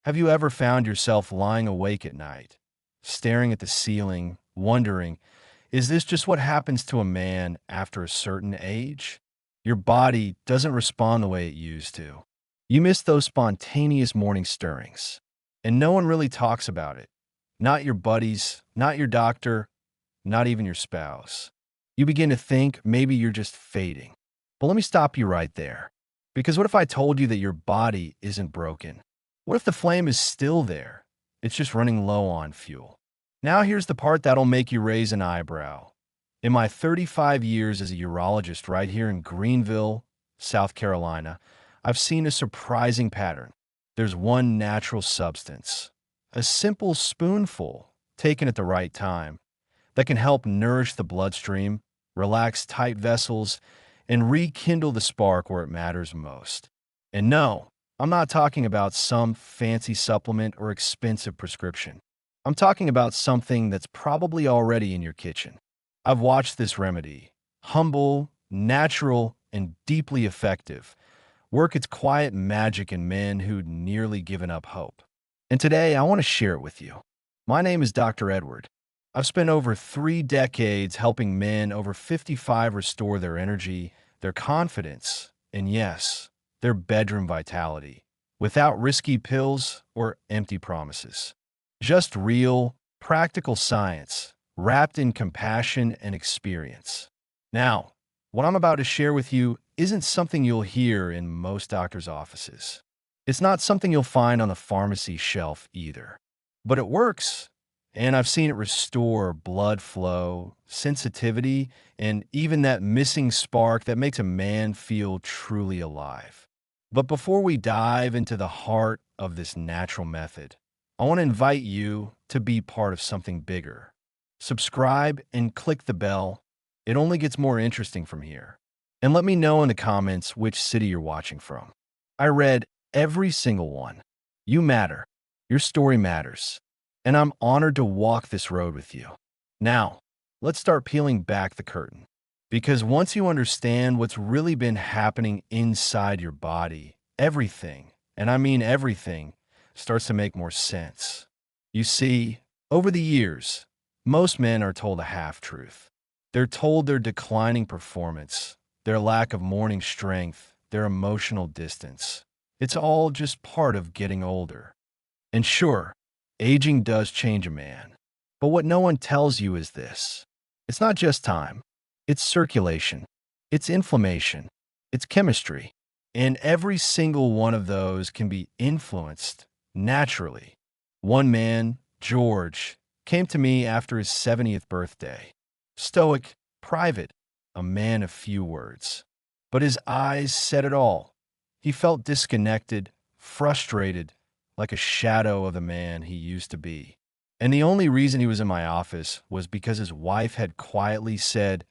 Have you ever found yourself lying awake at night, staring at the ceiling, wondering, is this just what happens to a man after a certain age? Your body doesn't respond the way it used to. You miss those spontaneous morning stirrings, and no one really talks about it. Not your buddies, not your doctor, not even your spouse. You begin to think maybe you're just fading. But let me stop you right there. Because what if I told you that your body isn't broken? What if the flame is still there? It's just running low on fuel. Now here's the part that'll make you raise an eyebrow. In my 35 years as a urologist right here in Greenville, South Carolina, I've seen a surprising pattern. There's one natural substance, a simple spoonful taken at the right time, that can help nourish the bloodstream, relax tight vessels, and rekindle the spark where it matters most. And no, I'm not talking about some fancy supplement or expensive prescription. I'm talking about something that's probably already in your kitchen. I've watched this remedy, humble, natural, and deeply effective, work its quiet magic in men who'd nearly given up hope. And today, I want to share it with you. My name is Dr. Edward. I've spent over 3 decades helping men over 55 restore their energy, their confidence, and yes, their bedroom vitality, without risky pills or empty promises. Just real, practical science, wrapped in compassion and experience. Now, what I'm about to share with you isn't something you'll hear in most doctors' offices. It's not something you'll find on the pharmacy shelf either. But it works, and I've seen it restore blood flow, sensitivity, and even that missing spark that makes a man feel truly alive. But before we dive into the heart of this natural method, I want to invite you to be part of something bigger. Subscribe and click the bell. It only gets more interesting from here. And let me know in the comments which city you're watching from. I read every single one. You matter. Your story matters. And I'm honored to walk this road with you. Now, let's start peeling back the curtain. Because once you understand what's really been happening inside your body, everything, and I mean everything, starts to make more sense. You see, over the years, most men are told a half-truth. They're told their declining performance, their lack of morning strength, their emotional distance. It's all just part of getting older. And sure, aging does change a man. But what no one tells you is this. It's not just time. It's circulation. It's inflammation. It's chemistry. And every single one of those can be influenced naturally. One man, George, came to me after his 70th birthday. Stoic, private, a man of few words. But his eyes said it all. He felt disconnected, frustrated, like a shadow of the man he used to be. And the only reason he was in my office was because his wife had quietly said,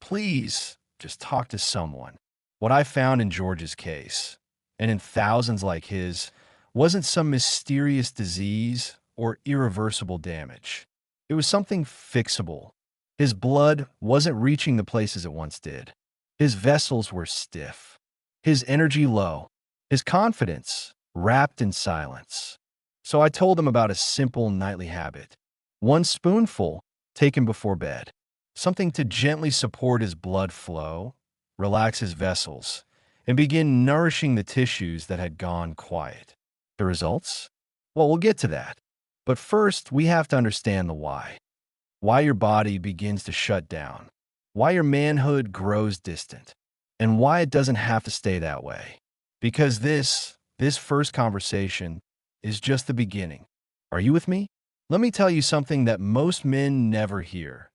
"Please, just talk to someone." What I found in George's case, and in thousands like his, wasn't some mysterious disease or irreversible damage. It was something fixable. His blood wasn't reaching the places it once did. His vessels were stiff. His energy low. His confidence wrapped in silence. So I told him about a simple nightly habit. One spoonful taken before bed. Something to gently support his blood flow, relax his vessels, and begin nourishing the tissues that had gone quiet. The results? Well, we'll get to that. But first, we have to understand the why. Why your body begins to shut down. Why your manhood grows distant. And why it doesn't have to stay that way. Because this first conversation is just the beginning. Are you with me? Let me tell you something that most men never hear.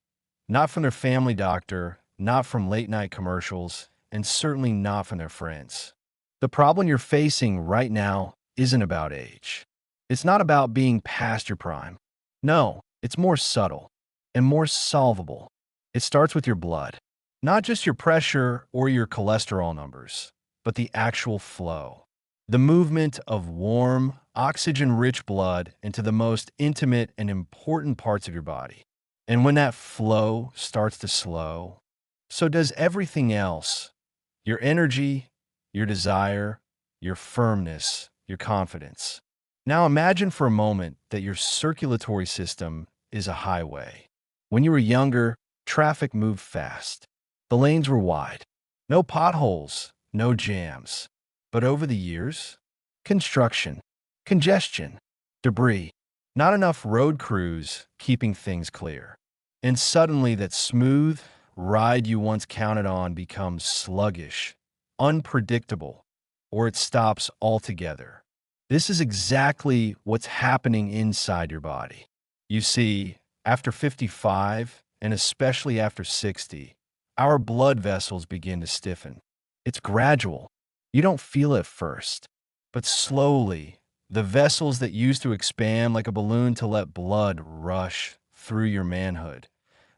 Not from their family doctor, not from late-night commercials, and certainly not from their friends. The problem you're facing right now isn't about age. It's not about being past your prime. No, it's more subtle and more solvable. It starts with your blood. Not just your pressure or your cholesterol numbers, but the actual flow. The movement of warm, oxygen-rich blood into the most intimate and important parts of your body. And when that flow starts to slow, so does everything else. Your energy, your desire, your firmness, your confidence. Now imagine for a moment that your circulatory system is a highway. When you were younger, traffic moved fast. The lanes were wide. No potholes, no jams. But over the years, construction, congestion, debris, not enough road crews keeping things clear. And suddenly that smooth ride you once counted on becomes sluggish, unpredictable, or it stops altogether. This is exactly what's happening inside your body. You see, after 55, and especially after 60, our blood vessels begin to stiffen. It's gradual. You don't feel it at first, but slowly, the vessels that used to expand like a balloon to let blood rush through your manhood,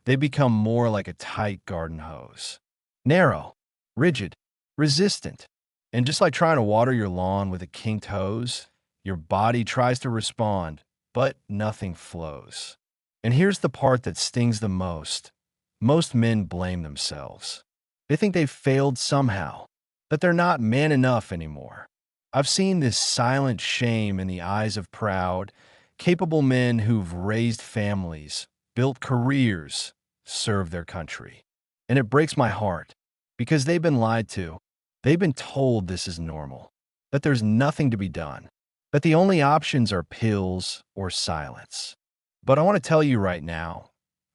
they become more like a tight garden hose. Narrow, rigid, resistant. And just like trying to water your lawn with a kinked hose, your body tries to respond, but nothing flows. And here's the part that stings the most. Most men blame themselves. They think they've failed somehow, that they're not man enough anymore. I've seen this silent shame in the eyes of proud, capable men who've raised families, built careers, served their country. And it breaks my heart because they've been lied to. They've been told this is normal, that there's nothing to be done, that the only options are pills or silence. But I want to tell you right now,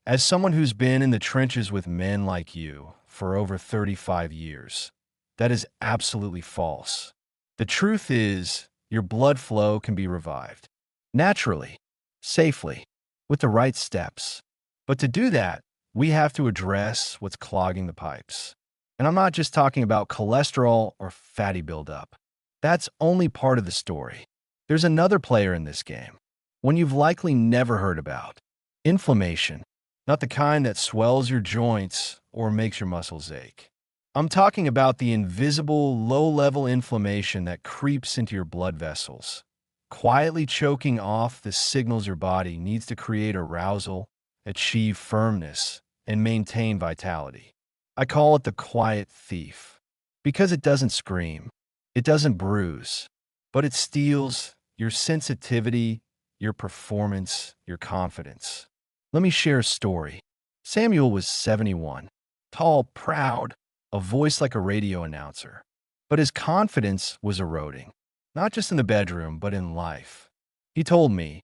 as someone who's been in the trenches with men like you for over 35 years, that is absolutely false. The truth is, your blood flow can be revived naturally, safely, with the right steps. But to do that, we have to address what's clogging the pipes. And I'm not just talking about cholesterol or fatty buildup. That's only part of the story. There's another player in this game, one you've likely never heard about: inflammation. Not the kind that swells your joints or makes your muscles ache. I'm talking about the invisible, low-level inflammation that creeps into your blood vessels, quietly choking off the signals your body needs to create arousal, achieve firmness, and maintain vitality. I call it the quiet thief, because it doesn't scream, it doesn't bruise, but it steals your sensitivity, your performance, your confidence. Let me share a story. Samuel was 71, tall, proud, a voice like a radio announcer. But his confidence was eroding, not just in the bedroom, but in life. He told me,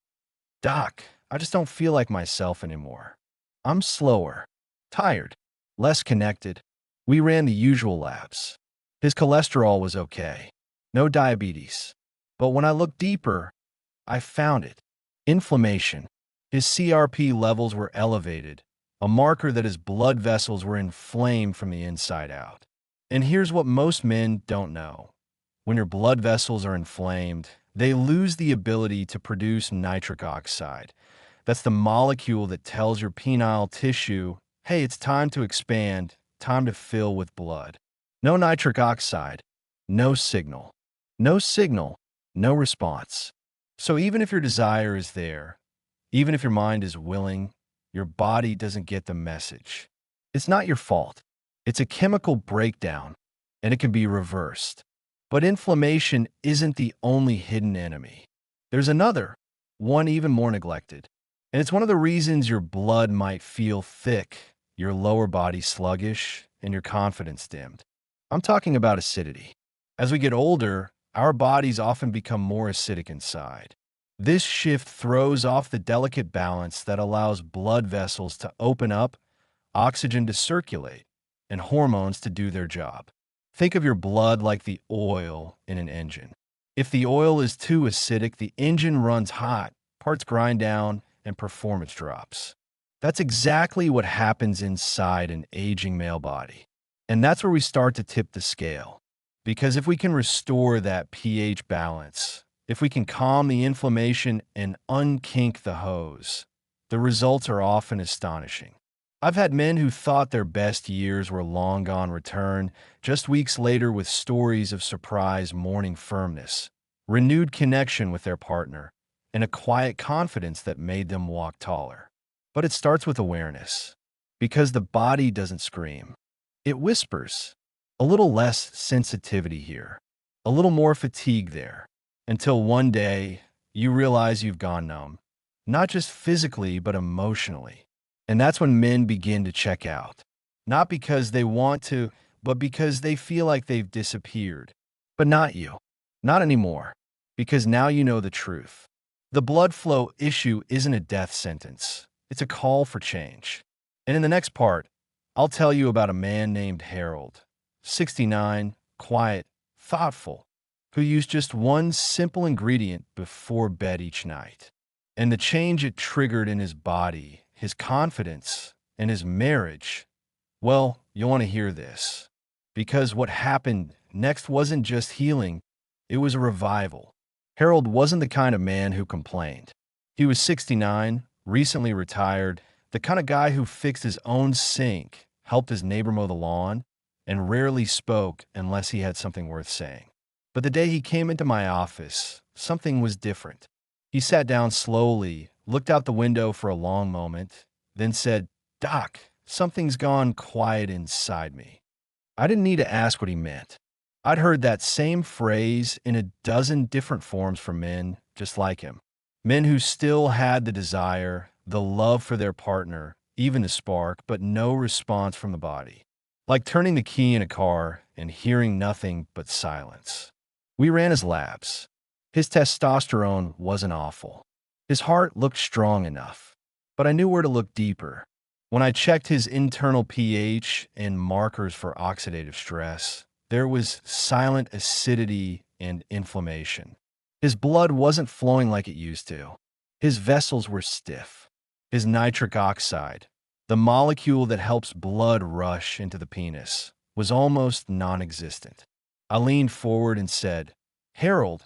"Doc, I just don't feel like myself anymore. I'm slower, tired, less connected." We ran the usual labs. His cholesterol was okay, no diabetes. But when I looked deeper, I found it: inflammation. His CRP levels were elevated, a marker that his blood vessels were inflamed from the inside out. And here's what most men don't know. When your blood vessels are inflamed, they lose the ability to produce nitric oxide. That's the molecule that tells your penile tissue, hey, it's time to expand, time to fill with blood. No nitric oxide, no signal. No signal, no response. So even if your desire is there, even if your mind is willing, your body doesn't get the message. It's not your fault. It's a chemical breakdown, and it can be reversed. But inflammation isn't the only hidden enemy. There's another, one even more neglected. And it's one of the reasons your blood might feel thick, your lower body sluggish, and your confidence dimmed. I'm talking about acidity. As we get older, our bodies often become more acidic inside. This shift throws off the delicate balance that allows blood vessels to open up, oxygen to circulate, and hormones to do their job. Think of your blood like the oil in an engine. If the oil is too acidic, the engine runs hot, parts grind down, and performance drops. That's exactly what happens inside an aging male body. And that's where we start to tip the scale. Because if we can restore that pH balance, if we can calm the inflammation and unkink the hose, the results are often astonishing. I've had men who thought their best years were long gone return just weeks later with stories of surprise morning firmness, renewed connection with their partner, and a quiet confidence that made them walk taller. But it starts with awareness, because the body doesn't scream. It whispers. A little less sensitivity here, a little more fatigue there, until one day you realize you've gone numb, not just physically, but emotionally. And that's when men begin to check out, not because they want to, but because they feel like they've disappeared. But not you, not anymore, because now you know the truth. The blood flow issue isn't a death sentence, it's a call for change. And in the next part, I'll tell you about a man named Harold, 69, quiet, thoughtful, who used just one simple ingredient before bed each night. And the change it triggered in his body, his confidence, and his marriage, well, you'll want to hear this. Because what happened next wasn't just healing, it was a revival. Harold wasn't the kind of man who complained. He was 69, recently retired, the kind of guy who fixed his own sink, helped his neighbor mow the lawn, and rarely spoke unless he had something worth saying. But the day he came into my office, something was different. He sat down slowly, looked out the window for a long moment, then said, "Doc, something's gone quiet inside me." I didn't need to ask what he meant. I'd heard that same phrase in a dozen different forms from men just like him. Men who still had the desire, the love for their partner, even the spark, but no response from the body. Like turning the key in a car and hearing nothing but silence. We ran his labs. His testosterone wasn't awful. His heart looked strong enough. But I knew where to look deeper. When I checked his internal pH and markers for oxidative stress, there was silent acidity and inflammation. His blood wasn't flowing like it used to. His vessels were stiff. His nitric oxide, the molecule that helps blood rush into the penis, was almost non-existent. I leaned forward and said, "Harold,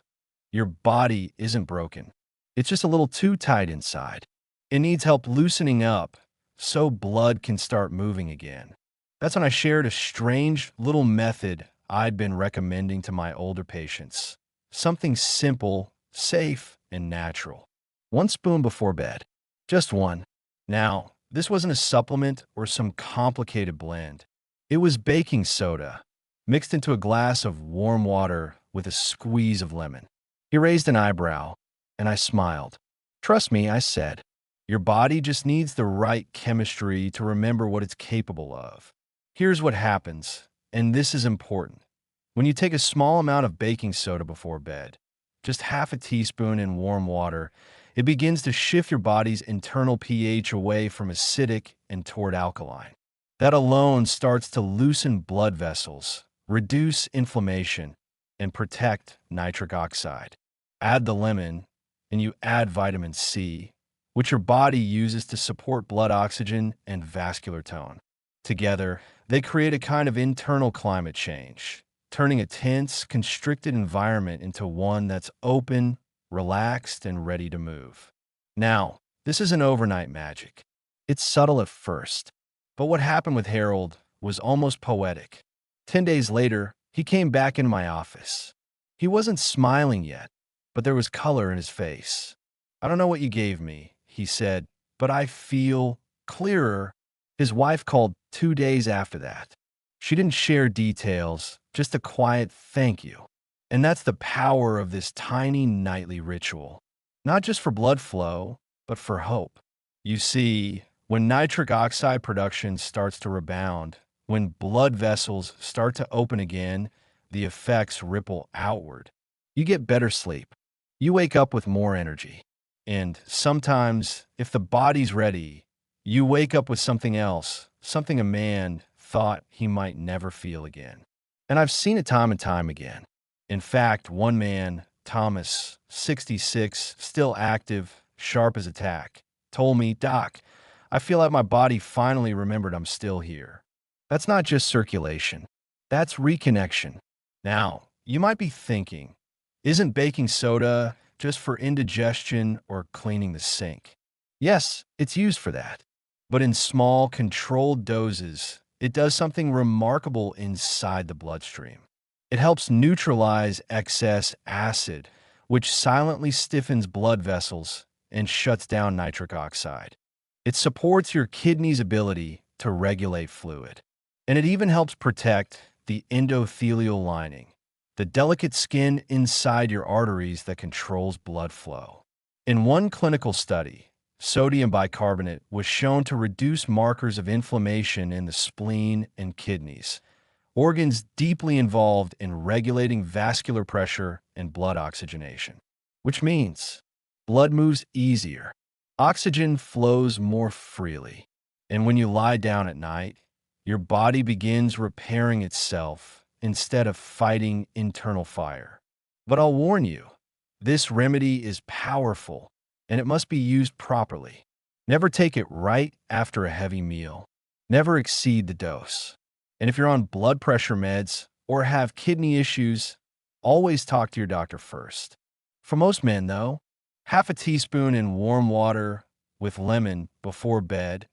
your body isn't broken. It's just a little too tight inside. It needs help loosening up so blood can start moving again." That's when I shared a strange little method I'd been recommending to my older patients. Something simple, safe, and natural. 1 spoon before bed. Just one. Now, this wasn't a supplement or some complicated blend. It was baking soda, mixed into a glass of warm water with a squeeze of lemon. He raised an eyebrow, and I smiled. "Trust me," I said. "Your body just needs the right chemistry to remember what it's capable of." Here's what happens, and this is important. When you take a small amount of baking soda before bed, just half a teaspoon in warm water, it begins to shift your body's internal pH away from acidic and toward alkaline. That alone starts to loosen blood vessels, reduce inflammation, and protect nitric oxide. Add the lemon, and you add vitamin C, which your body uses to support blood oxygen and vascular tone. Together, they create a kind of internal climate change, turning a tense, constricted environment into one that's open, relaxed, and ready to move. Now, this isn't overnight magic. It's subtle at first. But what happened with Harold was almost poetic. 10 days later, he came back into my office. He wasn't smiling yet, but there was color in his face. "I don't know what you gave me," he said, "but I feel clearer." His wife called 2 days after that. She didn't share details, just a quiet thank you. And that's the power of this tiny nightly ritual. Not just for blood flow, but for hope. You see, when nitric oxide production starts to rebound, when blood vessels start to open again, the effects ripple outward. You get better sleep. You wake up with more energy. And sometimes, if the body's ready, you wake up with something else, something a man thought he might never feel again. And I've seen it time and time again. In fact, one man, Thomas, 66, still active, sharp as a tack, told me, "Doc, I feel like my body finally remembered I'm still here." That's not just circulation. That's reconnection. Now, you might be thinking, isn't baking soda just for indigestion or cleaning the sink? Yes, it's used for that. But in small, controlled doses, it does something remarkable inside the bloodstream. It helps neutralize excess acid, which silently stiffens blood vessels and shuts down nitric oxide. It supports your kidney's ability to regulate fluid. And it even helps protect the endothelial lining, the delicate skin inside your arteries that controls blood flow. In one clinical study, sodium bicarbonate was shown to reduce markers of inflammation in the spleen and kidneys, organs deeply involved in regulating vascular pressure and blood oxygenation, which means blood moves easier, oxygen flows more freely, and when you lie down at night, your body begins repairing itself instead of fighting internal fire. But I'll warn you, this remedy is powerful and it must be used properly. Never take it right after a heavy meal. Never exceed the dose. And if you're on blood pressure meds or have kidney issues, always talk to your doctor first. For most men, though, half a teaspoon in warm water with lemon before bed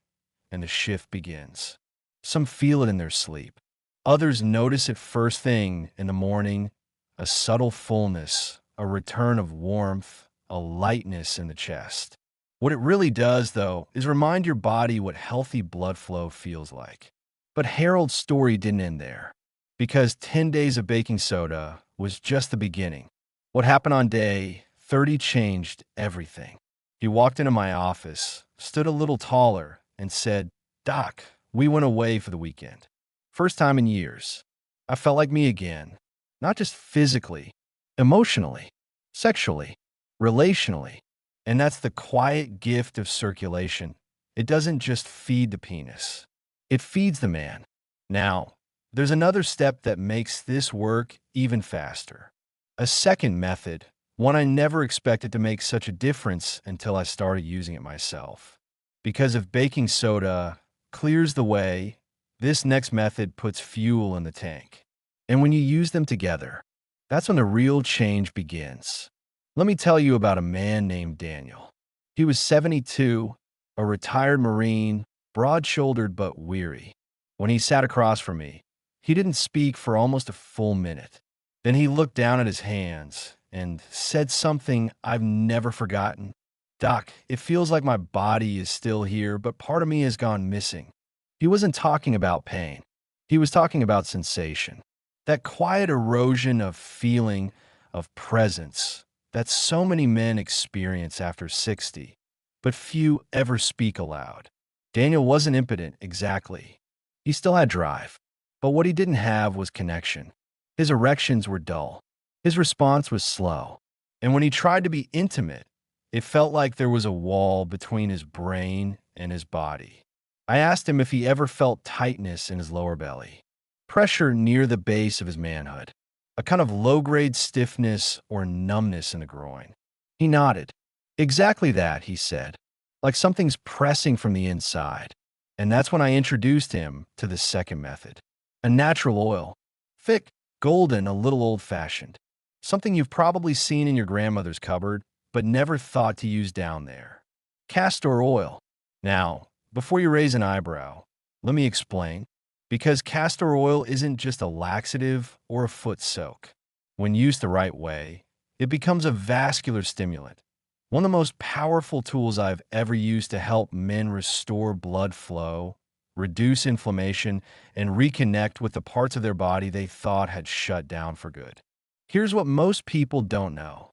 and the shift begins. Some feel it in their sleep. Others notice it first thing in the morning, a subtle fullness, a return of warmth, a lightness in the chest. What it really does, though, is remind your body what healthy blood flow feels like. But Harold's story didn't end there, because 10 days of baking soda was just the beginning. What happened on day 30 changed everything. He walked into my office, stood a little taller, and said, "Doc, we went away for the weekend. First time in years. I felt like me again. Not just physically, emotionally, sexually, relationally. And that's the quiet gift of circulation. It doesn't just feed the penis. It feeds the man." Now, there's another step that makes this work even faster. A second method, one I never expected to make such a difference until I started using it myself. Because if baking soda clears the way, this next method puts fuel in the tank. And when you use them together, that's when the real change begins. Let me tell you about a man named Daniel. He was 72, a retired Marine, broad-shouldered but weary. When he sat across from me, he didn't speak for almost a full minute. Then he looked down at his hands and said something I've never forgotten. "Doc, it feels like my body is still here, but part of me has gone missing." He wasn't talking about pain. He was talking about sensation. That quiet erosion of feeling, of presence, that so many men experience after 60, but few ever speak aloud. Daniel wasn't impotent exactly. He still had drive, but what he didn't have was connection. His erections were dull. His response was slow. And when he tried to be intimate, it felt like there was a wall between his brain and his body. I asked him if he ever felt tightness in his lower belly, pressure near the base of his manhood, a kind of low-grade stiffness or numbness in the groin. He nodded. "Exactly that," he said, "like something's pressing from the inside." And that's when I introduced him to the second method, a natural oil, thick, golden, a little old-fashioned, something you've probably seen in your grandmother's cupboard, but never thought to use down there. Castor oil. Now, before you raise an eyebrow, let me explain. Because castor oil isn't just a laxative or a foot soak. When used the right way, it becomes a vascular stimulant, one of the most powerful tools I've ever used to help men restore blood flow, reduce inflammation, and reconnect with the parts of their body they thought had shut down for good. Here's what most people don't know.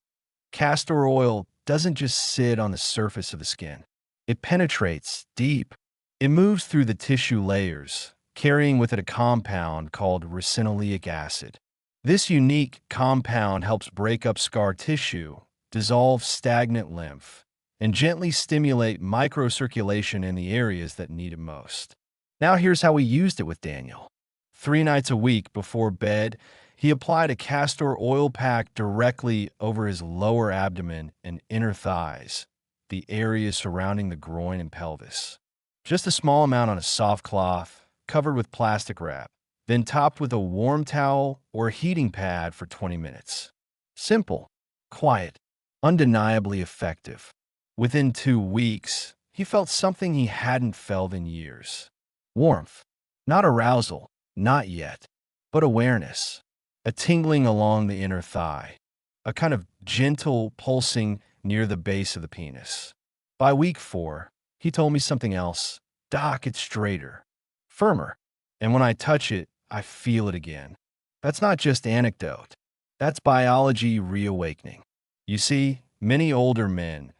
Castor oil doesn't just sit on the surface of the skin. It penetrates deep. It moves through the tissue layers, carrying with it a compound called ricinoleic acid. This unique compound helps break up scar tissue, dissolve stagnant lymph, and gently stimulate microcirculation in the areas that need it most. Now here's how we used it with Daniel. 3 nights a week before bed, he applied a castor oil pack directly over his lower abdomen and inner thighs, the areas surrounding the groin and pelvis. Just a small amount on a soft cloth, covered with plastic wrap, then topped with a warm towel or a heating pad for 20 minutes. Simple, quiet, undeniably effective. Within 2 weeks, he felt something he hadn't felt in years. Warmth. Not arousal, not yet, but awareness. A tingling along the inner thigh. A kind of gentle pulsing near the base of the penis. By week 4, he told me something else. "Doc, it's straighter, firmer, and when I touch it, I feel it again." That's not just anecdote. That's biology reawakening. You see, many older men,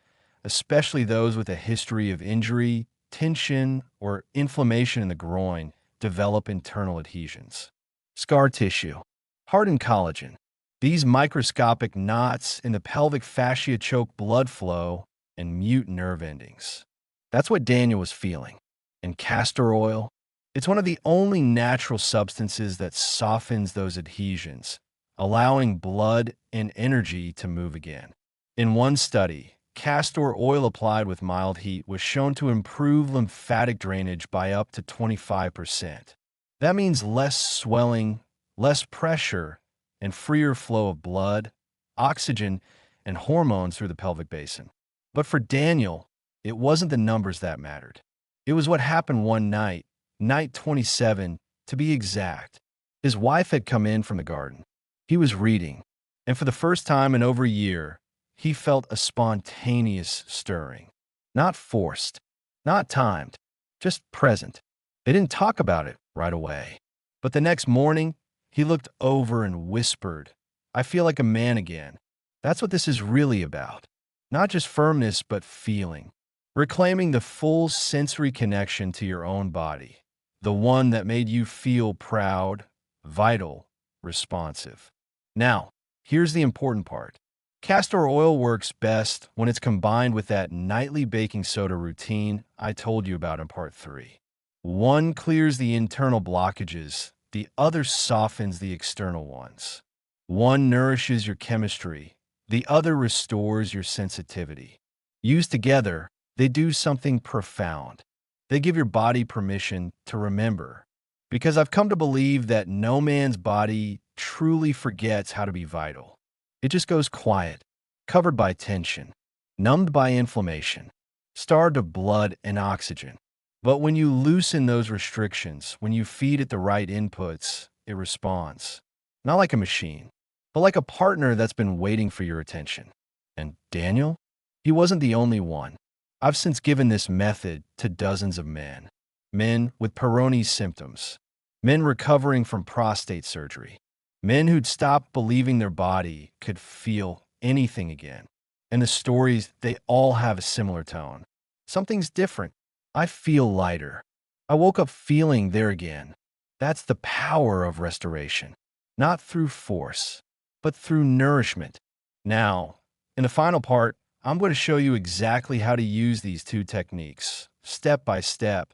especially those with a history of injury, tension, or inflammation in the groin, develop internal adhesions. Scar tissue, hardened collagen. These microscopic knots in the pelvic fascia choke blood flow and mute nerve endings. That's what Daniel was feeling. And castor oil, it's one of the only natural substances that softens those adhesions, allowing blood and energy to move again. In one study, castor oil applied with mild heat was shown to improve lymphatic drainage by up to 25%. That means less swelling, less pressure, and freer flow of blood, oxygen, and hormones through the pelvic basin. But for Daniel, it wasn't the numbers that mattered. It was what happened one night, night 27, to be exact. His wife had come in from the garden. He was reading, and for the first time in over a year, he felt a spontaneous stirring. Not forced, not timed, just present. They didn't talk about it right away. But the next morning, he looked over and whispered, "I feel like a man again." That's what this is really about. Not just firmness, but feeling. Reclaiming the full sensory connection to your own body. The one that made you feel proud, vital, responsive. Now, here's the important part. Castor oil works best when it's combined with that nightly baking soda routine I told you about in part 3. One clears the internal blockages, the other softens the external ones. One nourishes your chemistry, the other restores your sensitivity. Used together, they do something profound. They give your body permission to remember. Because I've come to believe that no man's body truly forgets how to be vital. It just goes quiet, covered by tension, numbed by inflammation, starved of blood and oxygen. But when you loosen those restrictions, when you feed it the right inputs, it responds. Not like a machine, but like a partner that's been waiting for your attention. And Daniel? He wasn't the only one. I've since given this method to dozens of men. Men with Peyronie's symptoms. Men recovering from prostate surgery. Men who'd stopped believing their body could feel anything again. And the stories, they all have a similar tone. Something's different. I feel lighter. I woke up feeling there again. That's the power of restoration. Not through force, but through nourishment. Now, in the final part, I'm going to show you exactly how to use these two techniques, step by step,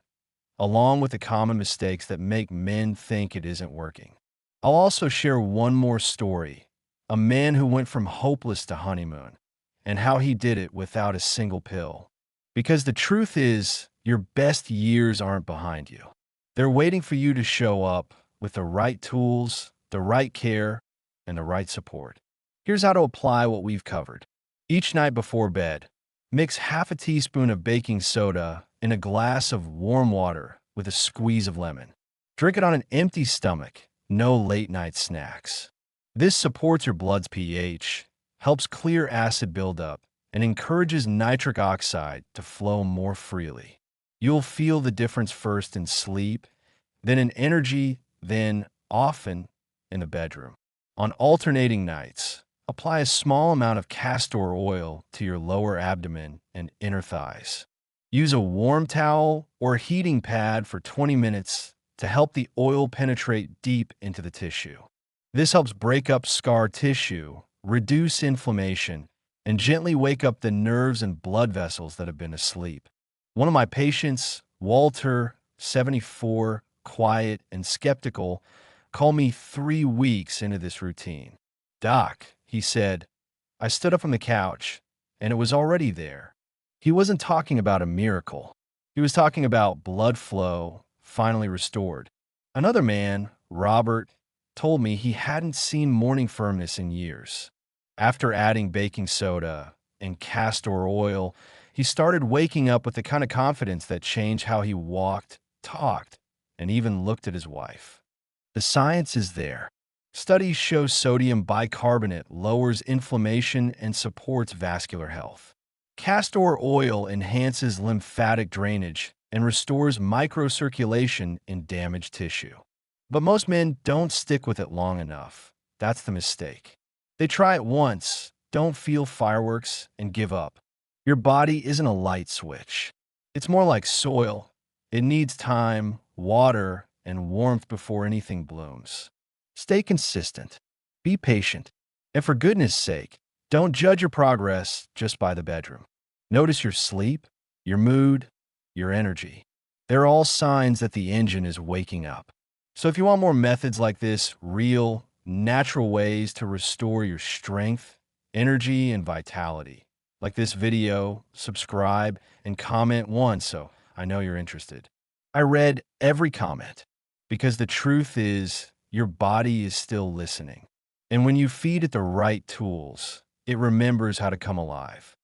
along with the common mistakes that make men think it isn't working. I'll also share one more story, a man who went from hopeless to honeymoon, and how he did it without a single pill. Because the truth is, your best years aren't behind you. They're waiting for you to show up with the right tools, the right care, and the right support. Here's how to apply what we've covered. Each night before bed, mix half a teaspoon of baking soda in a glass of warm water with a squeeze of lemon. Drink it on an empty stomach, no late-night snacks. This supports your blood's pH, helps clear acid buildup, and encourages nitric oxide to flow more freely. You'll feel the difference first in sleep, then in energy, then, often, in the bedroom. On alternating nights, apply a small amount of castor oil to your lower abdomen and inner thighs. Use a warm towel or heating pad for 20 minutes to help the oil penetrate deep into the tissue. This helps break up scar tissue, reduce inflammation, and gently wake up the nerves and blood vessels that have been asleep. One of my patients, Walter, 74, quiet and skeptical, called me 3 weeks into this routine. "Doc," he said, "I stood up from the couch, and it was already there." He wasn't talking about a miracle. He was talking about blood flow finally restored. Another man, Robert, told me he hadn't seen morning firmness in years. After adding baking soda and castor oil, he started waking up with the kind of confidence that changed how he walked, talked, and even looked at his wife. The science is there. Studies show sodium bicarbonate lowers inflammation and supports vascular health. Castor oil enhances lymphatic drainage and restores microcirculation in damaged tissue. But most men don't stick with it long enough. That's the mistake. They try it once, don't feel fireworks, and give up. Your body isn't a light switch. It's more like soil. It needs time, water, and warmth before anything blooms. Stay consistent. Be patient. And for goodness sake, don't judge your progress just by the bedroom. Notice your sleep, your mood, your energy. They're all signs that the engine is waking up. So if you want more methods like this, real, natural ways to restore your strength, energy, and vitality, like this video, subscribe, and comment once so I know you're interested. I read every comment because the truth is your body is still listening. And when you feed it the right tools, it remembers how to come alive.